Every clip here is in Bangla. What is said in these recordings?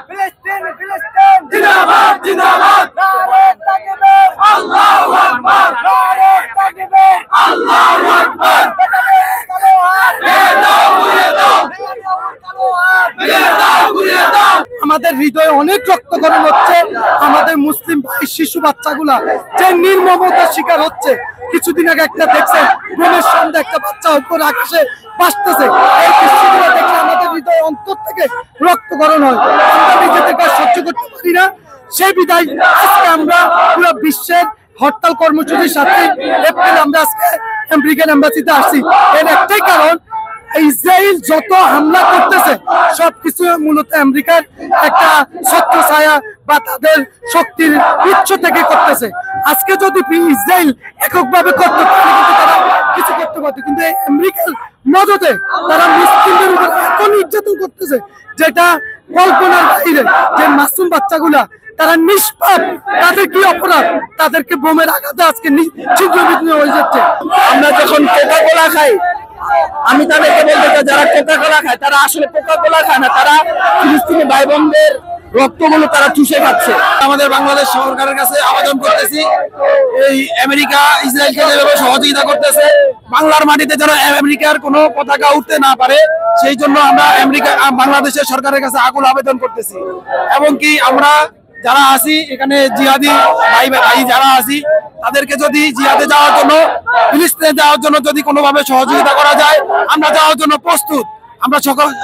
ফিলিস্তিন ফিলিস্তিন জিন্দাবাদ জিন্দাবাদ নারে তাকবীর আল্লাহু আকবার নারে তাকবীর আল্লাহু আকবার আমাদের হৃদয়ে অনেক রক্তক্ষরণ হচ্ছে। আমাদের মুসলিম ভাই শিশু বাচ্চাগুলা যে নির্মমতার শিকার হচ্ছে। কিছুদিন আগে একটা দেখছেন বোনের সন্ধ্যা একটা বাচ্চা উপর আকাশে ভাসতেছে। এই দৃশ্যগুলো দেখলে আমাদের হৃদয় অন্তর থেকে রক্তক্ষরণ হয়। আমরা নিজে থেকে সহ্য করতে পারি না। সেই বিদায় আজকে আমরা পুরো বিশ্বের হরতাল কর্মসূচির সাথে এপ্রিল আমরা আজকে আমেরিকান এম্বাসিতে আসছি। এর একটাই কারণ, ইসরায়েল যত হামলা করতেছে সবকিছু মূলত আমেরিকার একটা ছত্র ছায়া বা তাদের শক্তির উচ্চ থেকে করতেছে। আজকে যদি ইসরায়েল এককভাবে করতে পারে কিন্তু তারা কিছু করতে পারত, কিন্তু এই আমেরিকার মদতে তারা মুসলিমদের উপর এত নির্যাতন করতেছে যেটা কল্পনার বাইরে। যে মাসুম বাচ্চাগুলা তারা নিষ্পাপ, তাদের কি অপরাধ? তাদেরকে বোমের আঘাতে আজকে ছিদ্রবিদ্ধ হয়ে যাচ্ছে। আমরা যখন কোকা কোলা খাই, আমি তাদেরকে বলতে চাই যারা কোকা কোলা খায় তারা আসলে কোকা কোলা খায় না, তারা ফিলিস্তিনি ভাই বোনদের রক্তগুলো তারা চুষে খাচ্ছে। আমাদের বাংলাদেশ সরকারের কাছে আবেদন করতেছি, এই আমেরিকা ইসরায়েলকে যেভাবে সহযোগিতা করতেছে বাংলার মাটিতে যেন আমেরিকার কোনো পতাকা উঠতে না পারে, সেই জন্য আমরা বাংলাদেশের সরকারের কাছে আকুল আবেদন করতেছি। এবং কি আমরা যারা আছি এখানে জিহাদি ভাই যারা আছি তাদেরকে যদি জিহাদে যাওয়ার জন্য, ফিলিস্তিনে যাওয়ার জন্য যদি কোনোভাবে সহযোগিতা করা যায় আমরা যাওয়ার জন্য প্রস্তুত। আমরা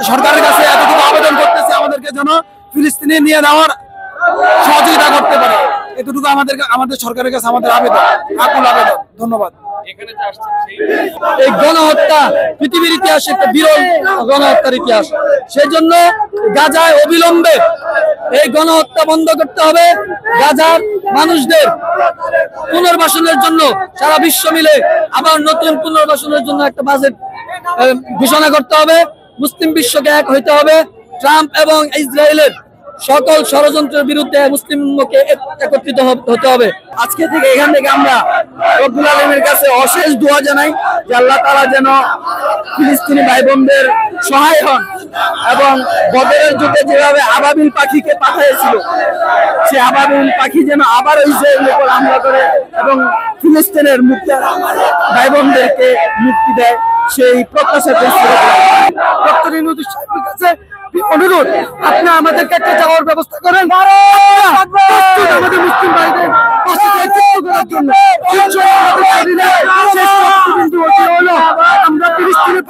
সরকারের কাছে এতটুকু আবেদন করতেছি আমাদেরকে যেন ফিলিস্তিনে নিয়ে যাওয়ার সহযোগিতা করতে পারে। এতটুকু আমাদের সরকারের কাছে আমাদের আবেদন, আকুল আবেদন। ধন্যবাদ। এই গণহত্যা পৃথিবীর ইতিহাসে একটা বিরল গণহত্যার ইতিহাস। সেই জন্য গাজায় অবিলম্বে এই গণহত্যা বন্ধ করতে হবে। গাজার মানুষদের পুনর্বাসনের জন্য সারা বিশ্ব মিলে আবার নতুন পুনর্বাসনের জন্য একটা বাজেট ঘোষণা করতে হবে। মুসলিম বিশ্বকে এক হইতে হবে। ট্রাম্প এবং ইসরায়েলের সকল ষড়যন্ত্রের বিরুদ্ধে মুসলিমকে একত্রিত হতে হবে। আজকে থেকে এখান থেকে আমরা রব্বুল আলামিনের কাছে অশেষ দোয়া জানাই যে আল্লাহ তাআলা যেন ফিলিস্তিনি ভাই বোনদের সহায় হন এবং বদরের যুদ্ধে যেভাবে আবাবিল পাখিকে পাঠিয়েছিল সে আবাবিল পাখি যেন আবার ইসরায়েলের উপর হামলা করে এবং ফিলিস্তিনের ভাই বোনদেরকে মুক্তি দেয়, সেই প্রত্যাশা ডক্টর ইউনূস সাহেবের কাছে অনুরোধ, আপনি আমাদেরকে একটা যাওয়ার ব্যবস্থা করেন আমাদের মুসলিম ভাইদের পাশে করার জন্য। আমরা ফিলিস্তিনে